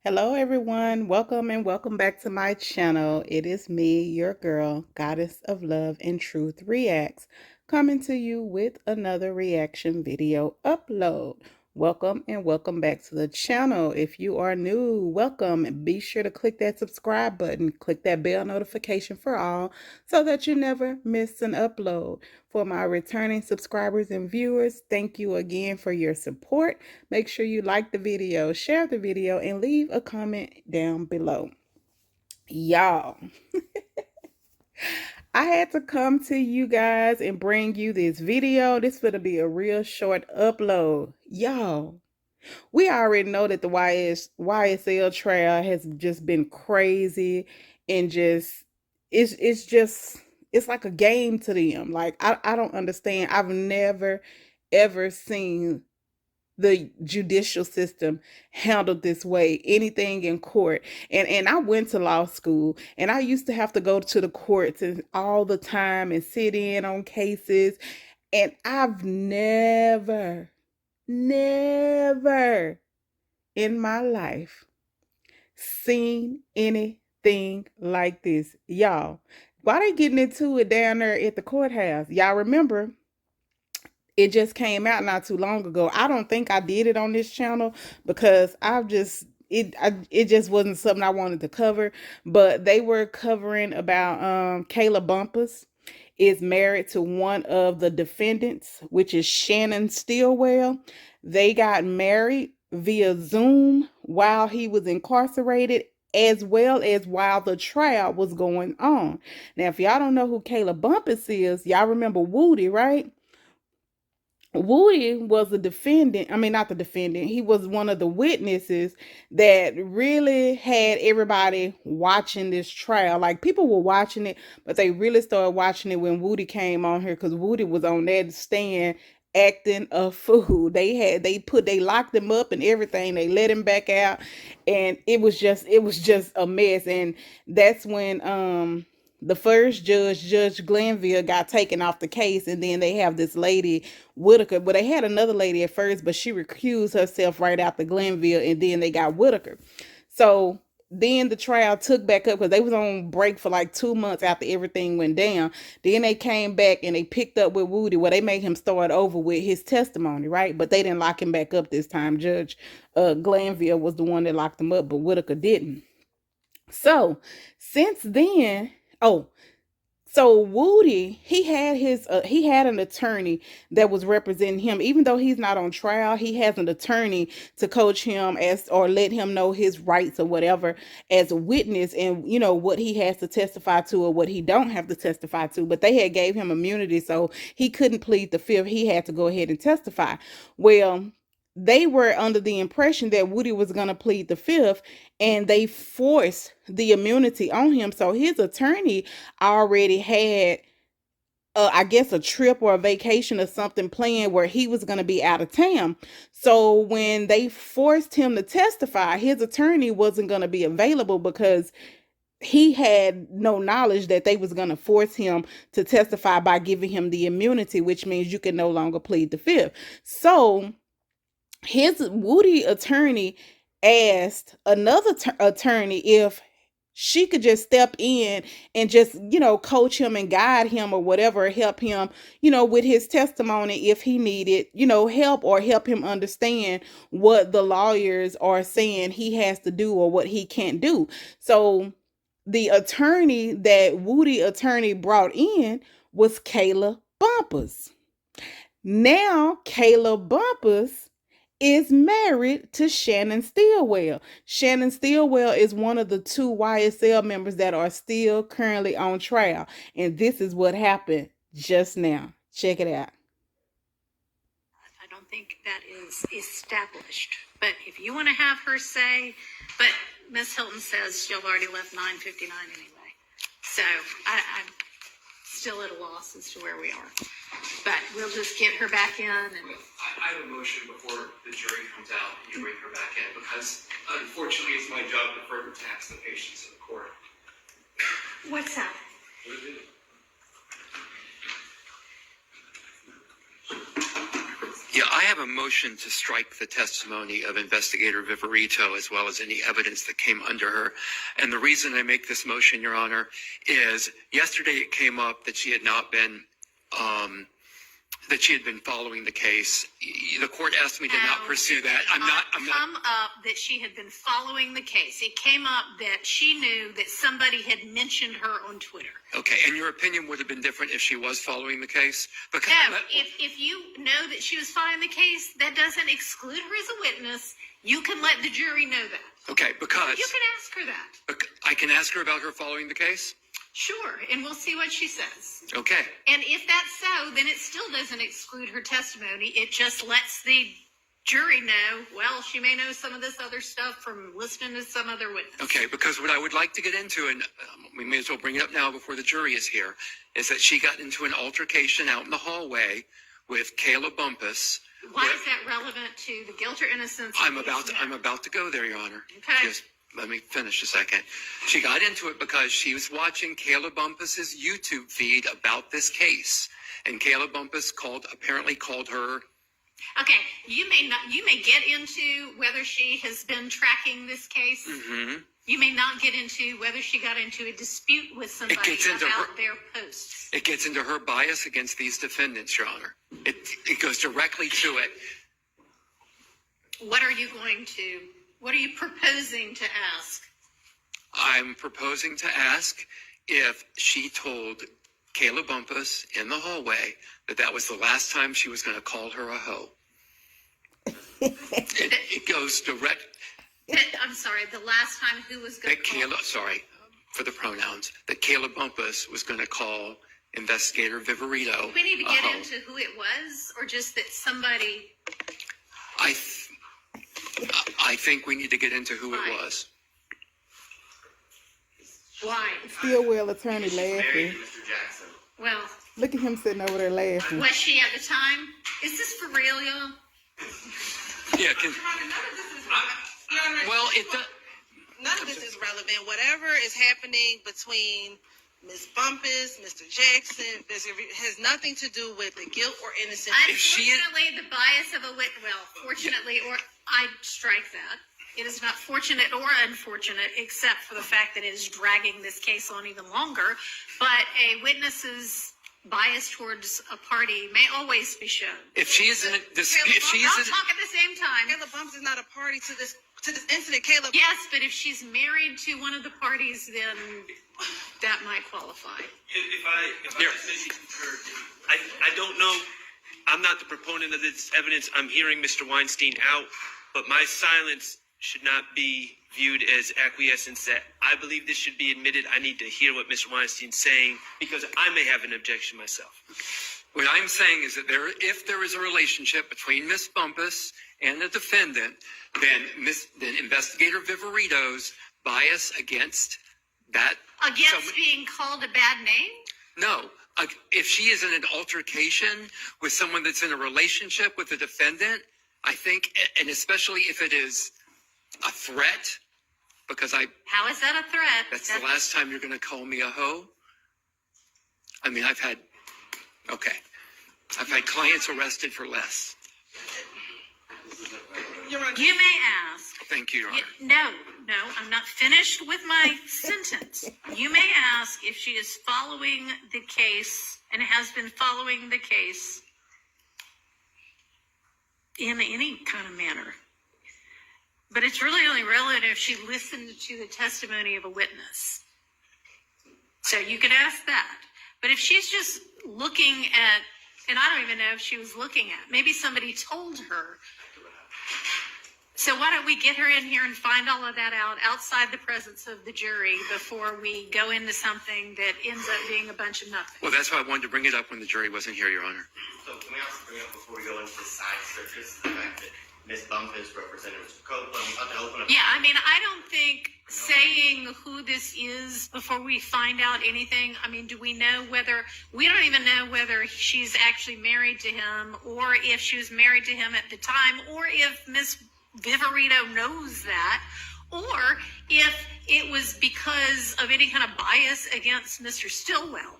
Hello everyone, welcome and welcome back to my channel. It is me, your girl, Goddess of Love and Truth Reacts, coming to you with another reaction video upload. Welcome and welcome back to the channel. If you are new, welcome. Be sure to click that subscribe button, click that bell notification for all so that you never miss an upload. For my returning subscribers and viewers, thank you again for your support. Make sure you like the video, share the video, and leave a comment down below. Y'all, I had to come to you guys and bring you this video. This is going to be a real short upload. Y'all, we already know that the YSL trial has just been crazy and it's like a game to them. Like I don't understand. I've never ever seen the judicial system handled this way, anything in court. And I went to law school, and I used to have to go to the courts and all the time and sit in on cases, and I've never in my life seen anything like this. Y'all, why they getting into it down there at the courthouse? Y'all remember it just came out not too long ago. I don't think I did it on this channel because it just wasn't something I wanted to cover. But they were covering about Kayla Bumpus is married to one of the defendants, which is Shannon Stillwell. They got married via Zoom while he was incarcerated, as well as while the trial was going on. Now, if y'all don't know who Kayla Bumpus is, y'all remember Woody, right? Woody was the defendant. I mean, not the defendant. He was one of the witnesses that really had everybody watching this trial. Like, people were watching it, but they really started watching it when Woody came on here, because Woody was on that stand acting a fool. They locked him up and everything. They let him back out, and it was just a mess. And that's when the first judge, Judge Glanville, got taken off the case, and then they have this lady, Whitaker. But they had another lady at first, but she recused herself right after Glanville, and then they got Whitaker. So then the trial took back up because they was on break for like 2 months after everything went down. Then they came back and they picked up with Woody, where they made him start over with his testimony, right? But they didn't lock him back up this time. Judge Glanville was the one that locked him up, but Whitaker didn't. So since then, so Woody, he had an attorney that was representing him. Even though he's not on trial, he has an attorney to coach him or let him know his rights or whatever as a witness, and what he has to testify to or what he don't have to testify to. But they had gave him immunity, so he couldn't plead the fifth. He had to go ahead and testify. Well, they were under the impression that Woody was going to plead the fifth, and they forced the immunity on him. So his attorney already had, I guess, a trip or a vacation or something planned where he was going to be out of town. So when they forced him to testify, his attorney wasn't going to be available because he had no knowledge that they was going to force him to testify by giving him the immunity, which means you can no longer plead the fifth. So his Woody attorney asked another attorney if she could just step in and just, coach him and guide him or whatever, help him, with his testimony if he needed, help, or help him understand what the lawyers are saying he has to do or what he can't do. So the attorney that Woody attorney brought in was Kayla Bumpus. Now, Kayla Bumpus is married to Shannon Stillwell. Shannon Stillwell is one of the 2 YSL members that are still currently on trial. And this is what happened just now. Check it out. I don't think that is established. But if you want to have her say, but Miss Hilton says she'll already left 9:59 anyway. So I'm still at a loss as to where we are. But we'll just get her back in. And I have a motion before the jury comes out and you bring her back in, because unfortunately it's my job to further tax the patience of the court. What's that? What is it? Yeah, I have a motion to strike the testimony of Investigator Viverito as well as any evidence that came under her. And the reason I make this motion, Your Honor, is yesterday it came up that she had not been, that she had been following the case. The court asked me to not pursue that. I'm not. Come up that she had been following the case. It came up that she knew that somebody had mentioned her on Twitter. Okay, and your opinion would have been different if she was following the case? Because No, if you know that she was following the case, that doesn't exclude her as a witness. You can let the jury know that. Okay, because You can ask her that. I can ask her about her following the case? Sure, and we'll see what she says. Okay. And if that's so, then it still doesn't exclude her testimony. It just lets the jury know, well, she may know some of this other stuff from listening to some other witness. Okay, because what I would like to get into, and we may as well bring it up now before the jury is here, is that she got into an altercation out in the hallway with Kayla Bumpus. Why is that relevant to the guilt or innocence? I'm about to go there, Your Honor. Okay. Just let me finish a second. She got into it because she was watching Kayla Bumpus's YouTube feed about this case, and Kayla Bumpus apparently called her. Okay, you may get into whether she has been tracking this case. Mm-hmm. You may not get into whether she got into a dispute with somebody about their posts. It gets into her bias against these defendants, Your Honor. It goes directly to it. What are you proposing to ask? I'm proposing to ask if she told Kayla Bumpus in the hallway that was the last time she was going to call her a hoe. It goes direct. I'm sorry, the last time who was going to call? Sorry for the pronouns. That Kayla Bumpus was going to call Investigator Viverito. Do we need to get into who it was, or just that somebody? I think we need to get into who it was. Why? Still will attorney Married laughing. to Mr. Jackson. Well, Look at him sitting over there laughing. was she at the time? Is this for real, y'all? Yeah. Well, None of this is relevant. Whatever is happening between Ms. Bumpus, Mr. Jackson, has nothing to do with the guilt or innocence. Unfortunately, the bias of a witness. Well, fortunately, or I strike that. It is not fortunate or unfortunate, except for the fact that it is dragging this case on even longer. But a witness's bias towards a party may always be shown. if she isn't, Don't talk at the same time. Kayla Bumpus is not a party to this incident. Kayla. Yes, but if she's married to one of the parties, then that might qualify. If I just maybe concur, I don't know. I'm not the proponent of this evidence. I'm hearing Mr. Weinstein out, but my silence should not be viewed as acquiescence that I believe this should be admitted. I need to hear what Mr. Weinstein's saying because I may have an objection myself. what I'm saying is that if there is a relationship between Miss Bumpus and the defendant, then Investigator Viverito's bias against that. Against being called a bad name? No. If she is in an altercation with someone that's in a relationship with the defendant, I think, and especially if it is a threat, because How is that a threat? that's the last time you're going to call me a hoe. I mean, I've had clients arrested for less. You may ask. Thank you, Your Honor. No, I'm not finished with my sentence. You may ask if she is following the case and has been following the case in any kind of manner. But it's really only relevant if she listened to the testimony of a witness. So you could ask that. But if she's just looking at, and I don't even know if she was looking at, maybe somebody told her. So why don't we get her in here and find all of that out outside the presence of the jury before we go into something that ends up being a bunch of nothing? Well, that's why I wanted to bring it up when the jury wasn't here, Your Honor. So can we also bring up before we go into the side circus the fact that Ms. Bumpus represented Mr. Copeland? To open up. Yeah, I mean, I don't think saying who this is before we find out anything. I mean, do we know whether, we don't even know whether she's actually married to him or if she was married to him at the time or if Miss Viverito knows that or if it was because of any kind of bias against Mr. Stillwell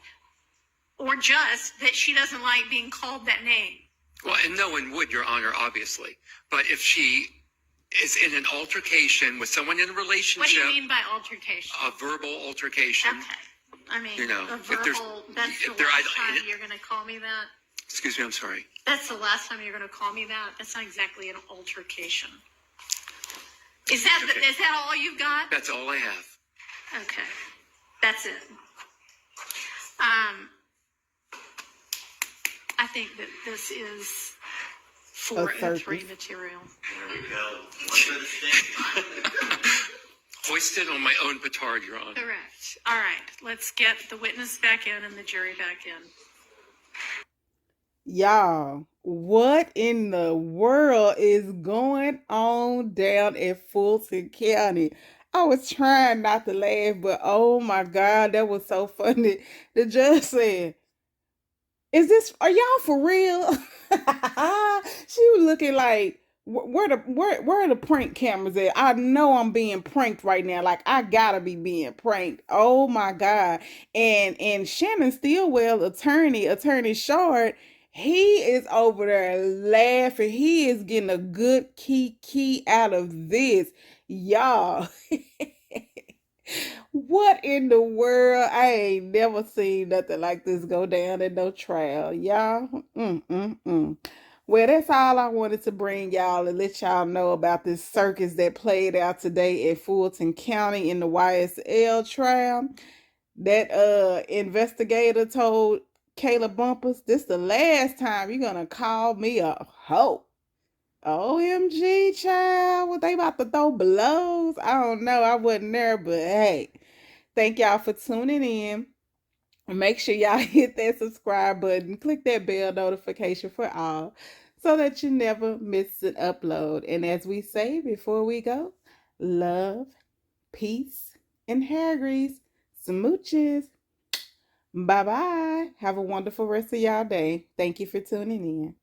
or just that she doesn't like being called that name. Well, and no one would, Your Honor, obviously. But if she is in an altercation with someone in a relationship, What do you mean by altercation? a verbal altercation. Okay. I mean, You know, a if there's- verbal, that's the if there- last time you're going to call me that? Excuse me, I'm sorry. That's the last time you're going to call me that? That's not exactly an altercation. Is that Okay. is that all you've got? That's all I have. Okay. That's it. I think that this is 403 material. There we go. One for the stick. Hoisted on my own petard, Your Honor. Correct. All right. Let's get the witness back in and the jury back in. Y'all, what in the world is going on down at Fulton County? I was trying not to laugh, but oh my God, that was so funny. The judge said, are y'all for real? She was looking like, where are the prank cameras at? I know I'm being pranked right now. Like, I gotta be being pranked. Oh my God. And Shannon Stillwell, attorney Short, he is over there laughing. He is getting a good key out of this. Y'all. What in the world? I ain't never seen nothing like this go down in no trial, y'all. Well, that's all I wanted to bring y'all and let y'all know about this circus that played out today at Fulton County in the YSL trial. That investigator told Kayla Bumpus, this the last time you're gonna call me a hoe. OMG, child. What they about to throw blows? I don't know. I wasn't there, but hey, thank y'all for tuning in. Make sure y'all hit that subscribe button. Click that bell notification for all so that you never miss an upload. And as we say before we go, love, peace, and hair grease. Smooches. Bye-bye. Have a wonderful rest of y'all day. Thank you for tuning in.